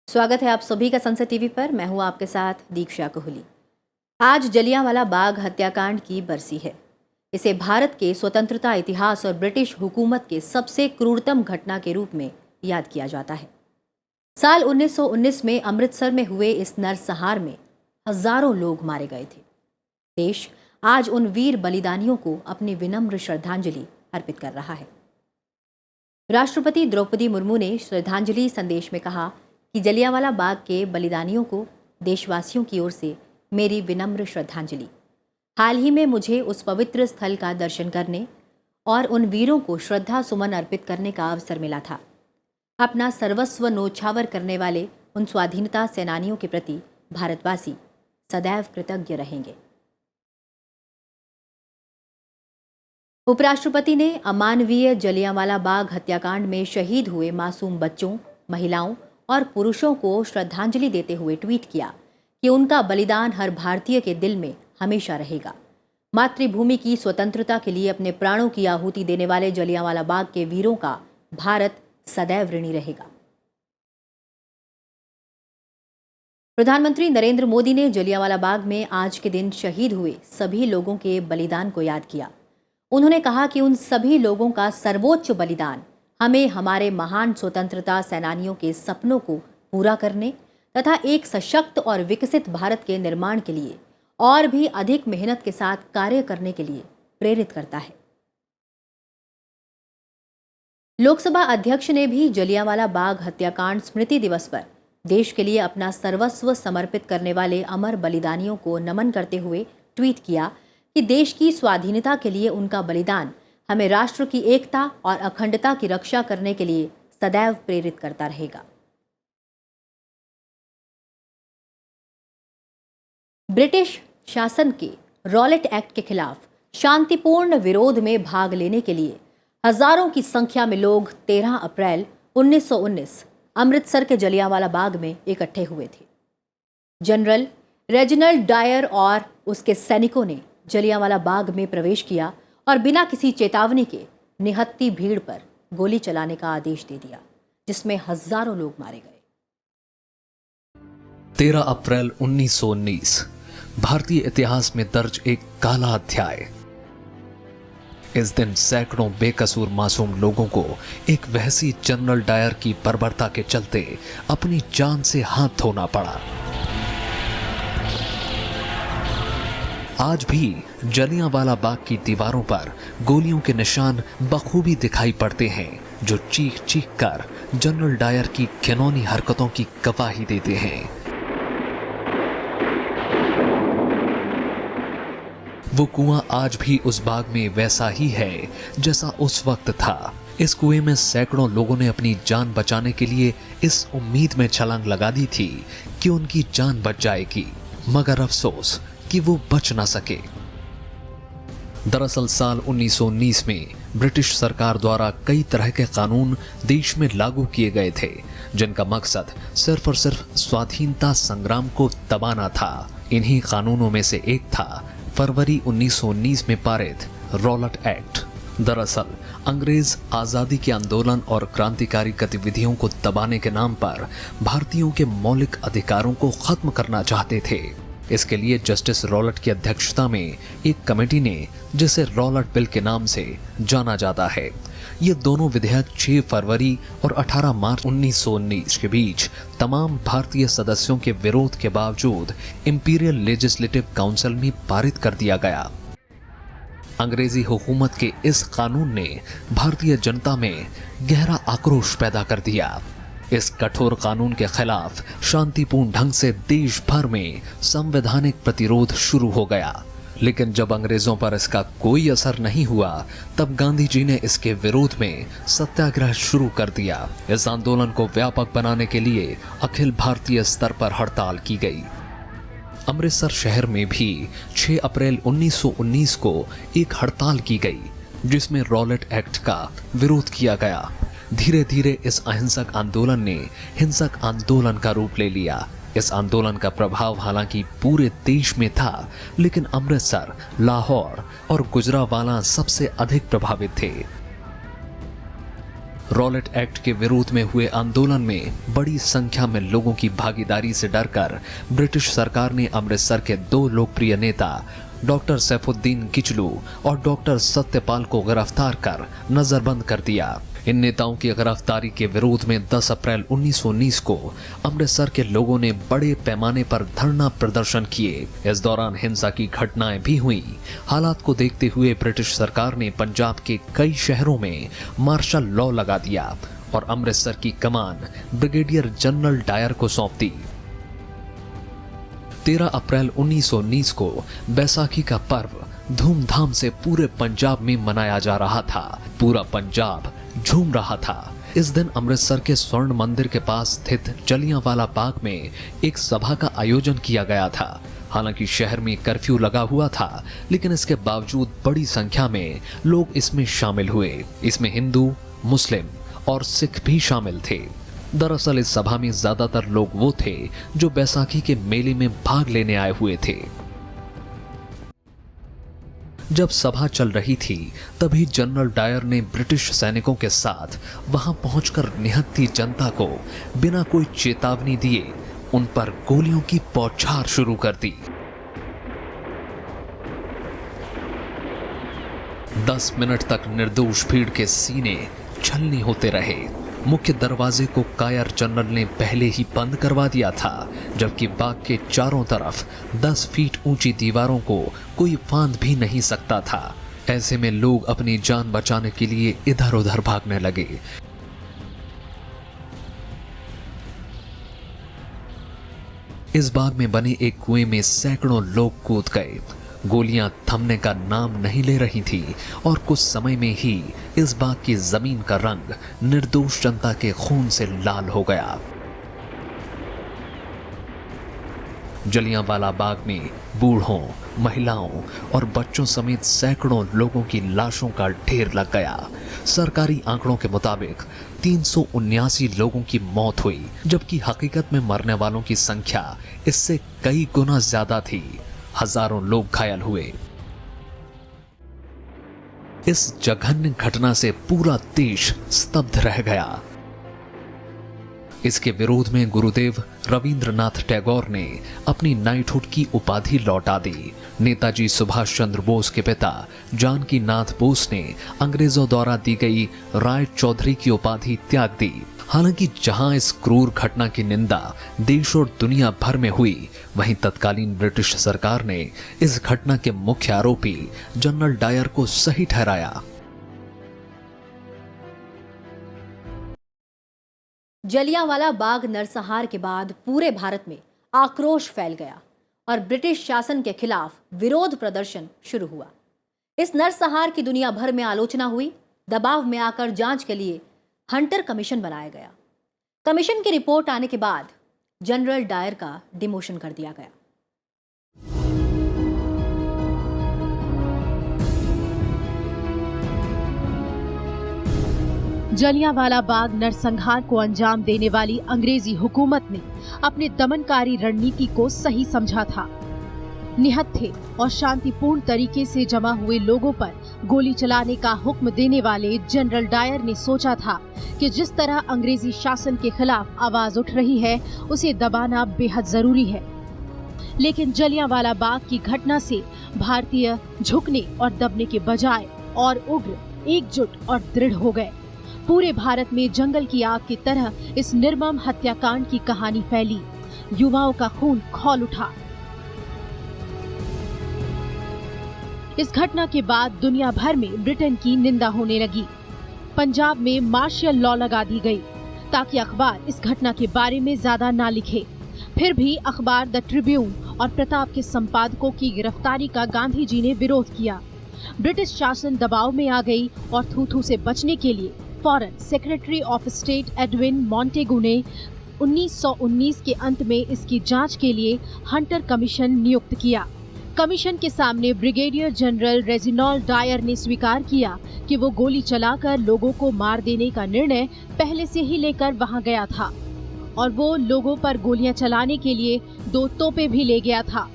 स्वागत है आप सभी का संसद टीवी पर। मैं हूं आपके साथ दीक्षा कोहली। आज जलियांवाला बाग हत्याकांड की बरसी है। इसे भारत के स्वतंत्रता इतिहास और ब्रिटिश हुकूमत के सबसे क्रूरतम घटना के रूप में याद किया जाता है। साल 1919 में अमृतसर में हुए इस नरसंहार में हजारों लोग मारे गए थे। देश आज उन वीर बलिदानियों को अपनी विनम्र श्रद्धांजलि अर्पित कर रहा है। राष्ट्रपति द्रौपदी मुर्मू ने श्रद्धांजलि संदेश में कहा कि जलियांवाला बाग के बलिदानियों को देशवासियों की ओर से मेरी विनम्र श्रद्धांजलि। हाल ही में मुझे उस पवित्र स्थल का दर्शन करने और उन वीरों को श्रद्धा सुमन अर्पित करने का अवसर मिला था। अपना सर्वस्व न्योछावर करने वाले उन स्वाधीनता सेनानियों के प्रति भारतवासी सदैव कृतज्ञ रहेंगे। उपराष्ट्रपति ने अमानवीय जलियांवाला बाग हत्याकांड में शहीद हुए मासूम बच्चों, महिलाओं और पुरुषों को श्रद्धांजलि देते हुए ट्वीट किया कि उनका बलिदान हर भारतीय के दिल में हमेशा रहेगा। मातृभूमि की स्वतंत्रता के लिए अपने प्राणों की आहुति देने वाले जलियांवाला बाग के वीरों का भारत सदैव ऋणी रहेगा। प्रधानमंत्री नरेंद्र मोदी ने जलियांवाला बाग में आज के दिन शहीद हुए सभी लोगों के बलिदान को याद किया। उन्होंने कहा कि उन सभी लोगों का सर्वोच्च बलिदान हमें हमारे महान स्वतंत्रता सेनानियों के सपनों को पूरा करने तथा एक सशक्त और विकसित भारत के निर्माण के लिए और भी अधिक मेहनत के साथ कार्य करने के लिए प्रेरित करता है। लोकसभा अध्यक्ष ने भी जलियांवाला बाग हत्याकांड स्मृति दिवस पर देश के लिए अपना सर्वस्व समर्पित करने वाले अमर बलिदानियों को नमन करते हुए ट्वीट किया कि देश की स्वाधीनता के लिए उनका बलिदान हमें राष्ट्र की एकता और अखंडता की रक्षा करने के लिए सदैव प्रेरित करता रहेगा। ब्रिटिश शासन के रॉलेट एक्ट के खिलाफ शांतिपूर्ण विरोध में भाग लेने के लिए हजारों की संख्या में लोग 13 अप्रैल 1919 अमृतसर के जलियांवाला बाग में इकट्ठे हुए थे। जनरल रेजिनाल्ड डायर और उसके सैनिकों ने जलियांवाला बाग में प्रवेश किया और बिना किसी चेतावनी के निहत्ती भीड़ पर गोली चलाने का आदेश दे दिया, जिसमें हजारों लोग मारे गए। 13 अप्रैल 1919 भारतीय इतिहास में दर्ज एक काला अध्याय। इस दिन सैकड़ों बेकसूर मासूम लोगों को एक वहसी जनरल डायर की बर्बरता के चलते अपनी जान से हाथ धोना पड़ा। आज भी जलियांवाला बाग की दीवारों पर गोलियों के निशान बखूबी दिखाई पड़ते हैं, जो चीख चीख कर जनरल डायर की घिनौनी हरकतों की गवाही देते हैं। वो कुआं आज भी उस बाग में वैसा ही है जैसा उस वक्त था। इस कुएं में सैकड़ों लोगों ने अपनी जान बचाने के लिए इस उम्मीद में छलांग लगा दी थी कि उनकी जान बच जाएगी, मगर अफसोस कि वो बच ना सके। दरअसल साल 1919 में ब्रिटिश सरकार द्वारा कई तरह के कानून देश में लागू किए गए थे, जिनका मकसद सिर्फ और सिर्फ स्वाधीनता संग्राम को दबाना था। इन्हीं कानूनों में से एक था फरवरी 1919 में पारित रॉलेट एक्ट। दरअसल अंग्रेज आजादी के आंदोलन और क्रांतिकारी गतिविधियों को दबाने के नाम पर भारतीयों के मौलिक अधिकारों को खत्म करना चाहते थे। इसके लिए जस्टिस रॉलेट की अध्यक्षता में एक कमेटी ने, जिसे रॉलेट बिल के नाम से जाना जाता है, ये दोनों विधेयक 6 फरवरी और 18 मार्च 1919 के बीच तमाम भारतीय सदस्यों के विरोध के बावजूद इंपीरियल लेजिस्लेटिव काउंसिल में पारित कर दिया गया। अंग्रेजी हुकूमत के इस कानून ने भारतीय जनता में गहरा आक्रोश पैदा कर दिया। इस कठोर कानून के खिलाफ शांतिपूर्ण ढंग से देश भर में संवैधानिक प्रतिरोध शुरू हो गया, लेकिन जब अंग्रेजों पर इसका कोई असर नहीं हुआ, तब गांधी जी ने इसके विरोध में सत्याग्रह शुरू कर दिया। इस आंदोलन को व्यापक बनाने के लिए अखिल भारतीय स्तर पर हड़ताल की गई। अमृतसर शहर में भी 6 अप्रैल 1919 को एक हड़ताल की गई, जिसमें रॉलेट एक्ट का विरोध किया गया। धीरे धीरे इस अहिंसक आंदोलन ने हिंसक आंदोलन का रूप ले लिया। इस आंदोलन का प्रभाव हालांकि पूरे देश में था, लेकिन अमृतसर, लाहौर और गुजरांवाला सबसे अधिक प्रभावित थे। रॉलेट एक्ट के विरोध में हुए आंदोलन में बड़ी संख्या में लोगों की भागीदारी से डरकर ब्रिटिश सरकार ने अमृतसर के 2 लोकप्रिय नेता डॉक्टर सैफुद्दीन किचलू और डॉक्टर सत्यपाल को गिरफ्तार कर नजरबंद कर दिया। इन नेताओं की गिरफ्तारी के विरोध में 10 अप्रैल 1919 को अमृतसर के लोगों ने बड़े पैमाने पर धरना प्रदर्शन किए। इस दौरान हिंसा की घटनाएं भी हुई। हालात को देखते हुए ब्रिटिश सरकार ने पंजाब के कई शहरों में मार्शल लॉ लगा दिया और अमृतसर की कमान ब्रिगेडियर जनरल डायर को सौंप दी। 13 अप्रैल 1919 को बैसाखी का पर्व धूमधाम से पूरे पंजाब में मनाया जा रहा था। पूरा पंजाब झूम रहा था। इस दिन अमृतसर के स्वर्ण मंदिर के पास स्थित जलियांवाला बाग में एक सभा का आयोजन किया गया था। हालांकि शहर में कर्फ्यू लगा हुआ था, लेकिन इसके बावजूद बड़ी संख्या में लोग इसमें शामिल हुए। इसमें हिंदू, मुस्लिम और सिख भी शामिल थे। दरअसल इस सभा में ज्यादातर लोग वो थे जो बैसाखी के मेले में भाग लेने आए हुए थे। जब सभा चल रही थी तभी जनरल डायर ने ब्रिटिश सैनिकों के साथ वहां पहुंचकर निहत्थी जनता को बिना कोई चेतावनी दिए उन पर गोलियों की बौछार शुरू कर दी। 10 मिनट तक निर्दोष भीड़ के सीने छलनी होते रहे। मुख्य दरवाजे को कायर जनरल ने पहले ही बंद करवा दिया था, जबकि बाग के चारों तरफ 10 फीट ऊंची दीवारों को कोई फांद भी नहीं सकता था। ऐसे में लोग अपनी जान बचाने के लिए इधर उधर भागने लगे। इस बाग में बने एक कुएं में सैकड़ों लोग कूद गए। गोलियां थमने का नाम नहीं ले रही थी और कुछ समय में ही इस बाग की जमीन का रंग निर्दोष जनता के खून से लाल हो गया। जलियांवाला बाग में बूढ़ों, महिलाओं और बच्चों समेत सैकड़ों लोगों की लाशों का ढेर लग गया। सरकारी आंकड़ों के मुताबिक 379 लोगों की मौत हुई, जबकि हकीकत में मरने वालों की संख्या इससे कई गुना ज्यादा थी। हजारों लोग घायल हुए। इस जघन्य घटना से पूरा देश स्तब्ध रह गया। इसके विरोध में गुरुदेव रविंद्रनाथ टैगोर ने अपनी नाइटहुड की उपाधि लौटा दी। नेताजी सुभाष चंद्र बोस के पिता जानकी नाथ बोस ने अंग्रेजों द्वारा दी गई राय चौधरी की उपाधि त्याग दी। हालांकि जहां इस क्रूर घटना की निंदा देश और दुनिया भर में हुई, वहीं तत्कालीन ब्रिटिश सरकार ने इस घटना के मुख्य आरोपी जनरल डायर को सही ठहराया। जलियांवाला बाग नरसंहार के बाद पूरे भारत में आक्रोश फैल गया और ब्रिटिश शासन के खिलाफ विरोध प्रदर्शन शुरू हुआ। इस नरसंहार की दुनिया भर में आलोचना हुई। दबाव में आकर जांच के लिए हंटर कमीशन बनाया गया। कमीशन की रिपोर्ट आने के बाद जनरल डायर का डिमोशन कर दिया गया। जलियांवाला बाग नरसंहार को अंजाम देने वाली अंग्रेजी हुकूमत ने अपने दमनकारी रणनीति को सही समझा था। निहत्थे और शांतिपूर्ण तरीके से जमा हुए लोगों पर गोली चलाने का हुक्म देने वाले जनरल डायर ने सोचा था कि जिस तरह अंग्रेजी शासन के खिलाफ आवाज उठ रही है, उसे दबाना बेहद जरूरी है। लेकिन जलियांवाला बाग की घटना से भारतीय झुकने और दबने के बजाय और उग्र, एकजुट और दृढ़ हो गए। पूरे भारत में जंगल की आग की तरह इस निर्मम हत्याकांड की कहानी फैली। युवाओं का खून खौल उठा। इस घटना के बाद दुनिया भर में ब्रिटेन की निंदा होने लगी। पंजाब में मार्शल लॉ लगा दी गई ताकि अखबार इस घटना के बारे में ज्यादा ना लिखे। फिर भी अखबार द ट्रिब्यून और प्रताप के संपादकों की गिरफ्तारी का गांधी जी ने विरोध किया। ब्रिटिश शासन दबाव में आ गई और थू-थू से बचने के लिए फौरन secretary of state Edwin Montagu ने 1919 के अंत में इसकी जांच के लिए हंटर कमीशन नियुक्त किया। कमीशन के सामने ब्रिगेडियर जनरल रेजिनॉल्ड डायर ने स्वीकार किया कि वो गोली चलाकर लोगों को मार देने का निर्णय पहले से ही लेकर वहां गया था और वो लोगों पर गोलियां चलाने के लिए 2 तोपें भी ले गया था,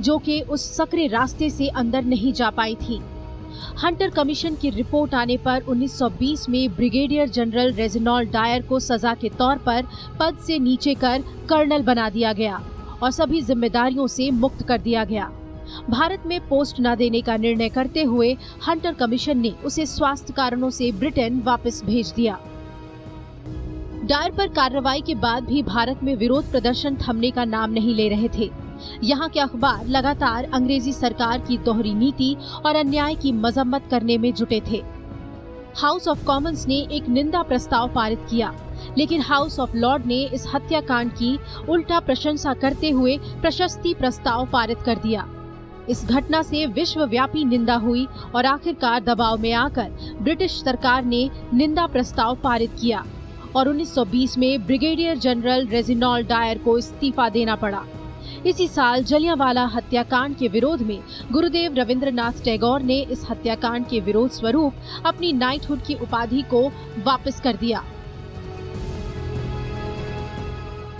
जो कि उस सकरे रास्ते से अंदर नहीं जा पाई थी। हंटर कमीशन की रिपोर्ट आने पर 1920 में ब्रिगेडियर जनरल रेजिनॉल्ड डायर को सजा के तौर पर पद से नीचे कर कर्नल बना दिया गया और सभी जिम्मेदारियों से मुक्त कर दिया गया। भारत में पोस्ट न देने का निर्णय करते हुए हंटर कमीशन ने उसे स्वास्थ्य कारणों से ब्रिटेन वापस भेज दिया। डायर पर कार्रवाई के बाद भी भारत में विरोध प्रदर्शन थमने का नाम नहीं ले रहे थे। यहाँ के अखबार लगातार अंग्रेजी सरकार की दोहरी नीति और अन्याय की मजम्मत करने में जुटे थे। हाउस ऑफ कॉमन्स ने एक निंदा प्रस्ताव पारित किया, लेकिन हाउस ऑफ लॉर्ड ने इस हत्याकांड की उल्टा प्रशंसा करते हुए प्रशस्ति प्रस्ताव पारित कर दिया। इस घटना से विश्वव्यापी निंदा हुई और आखिरकार दबाव में आकर ब्रिटिश सरकार ने निंदा प्रस्ताव पारित किया और 1920 में ब्रिगेडियर जनरल रेजिनॉल्ड डायर को इस्तीफा देना पड़ा। इसी साल जलियांवाला हत्याकांड के विरोध में गुरुदेव रविंद्रनाथ टैगोर ने इस हत्याकांड के विरोध स्वरूप अपनी नाइटहुड की उपाधि को वापस कर दिया।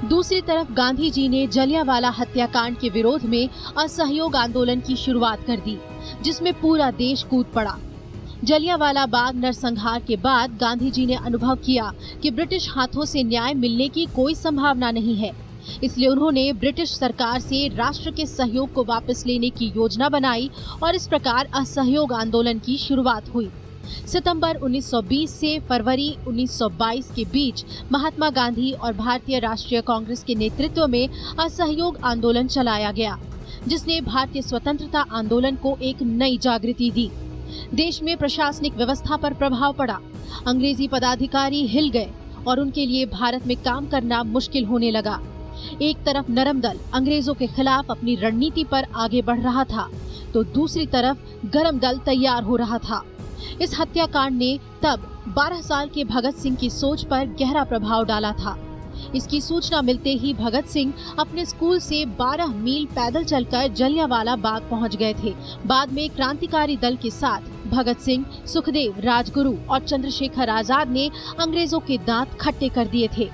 दूसरी तरफ गांधी जी ने जलियांवाला हत्याकांड के विरोध में असहयोग आंदोलन की शुरुआत कर दी, जिसमें पूरा देश कूद पड़ा। जलियांवाला बाग नरसंहार के बाद गांधी जी ने अनुभव किया कि ब्रिटिश हाथों से न्याय मिलने की कोई संभावना नहीं है, इसलिए उन्होंने ब्रिटिश सरकार से राष्ट्र के सहयोग को वापस लेने की योजना बनाई और इस प्रकार असहयोग आंदोलन की शुरुआत हुई। सितंबर 1920 से फरवरी 1922 के बीच महात्मा गांधी और भारतीय राष्ट्रीय कांग्रेस के नेतृत्व में असहयोग आंदोलन चलाया गया, जिसने भारतीय स्वतंत्रता आंदोलन को एक नई जागृति दी। देश में प्रशासनिक व्यवस्था पर प्रभाव पड़ा। अंग्रेजी पदाधिकारी हिल गए और उनके लिए भारत में काम करना मुश्किल होने लगा। एक तरफ नरम दल अंग्रेजों के खिलाफ अपनी रणनीति पर आगे बढ़ रहा था, तो दूसरी तरफ गरम दल तैयार हो रहा था। इस हत्याकांड ने तब 12 साल के भगत सिंह की सोच पर गहरा प्रभाव डाला था। इसकी सूचना मिलते ही भगत सिंह अपने स्कूल से 12 मील पैदल चलकर जलियांवाला बाग पहुंच गए थे। बाद में क्रांतिकारी दल के साथ भगत सिंह, सुखदेव, राजगुरु और चंद्रशेखर आजाद ने अंग्रेजों के दांत खट्टे कर दिए थे।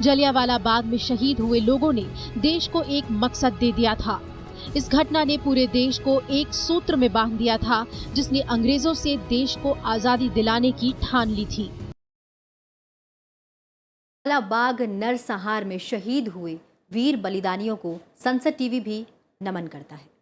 जलियांवाला बाग में शहीद हुए लोगों ने देश को एक मकसद दे दिया था। इस घटना ने पूरे देश को एक सूत्र में बांध दिया था, जिसने अंग्रेजों से देश को आजादी दिलाने की ठान ली थी। बाग नरसंहार में शहीद हुए वीर बलिदानियों को संसद टीवी भी नमन करता है।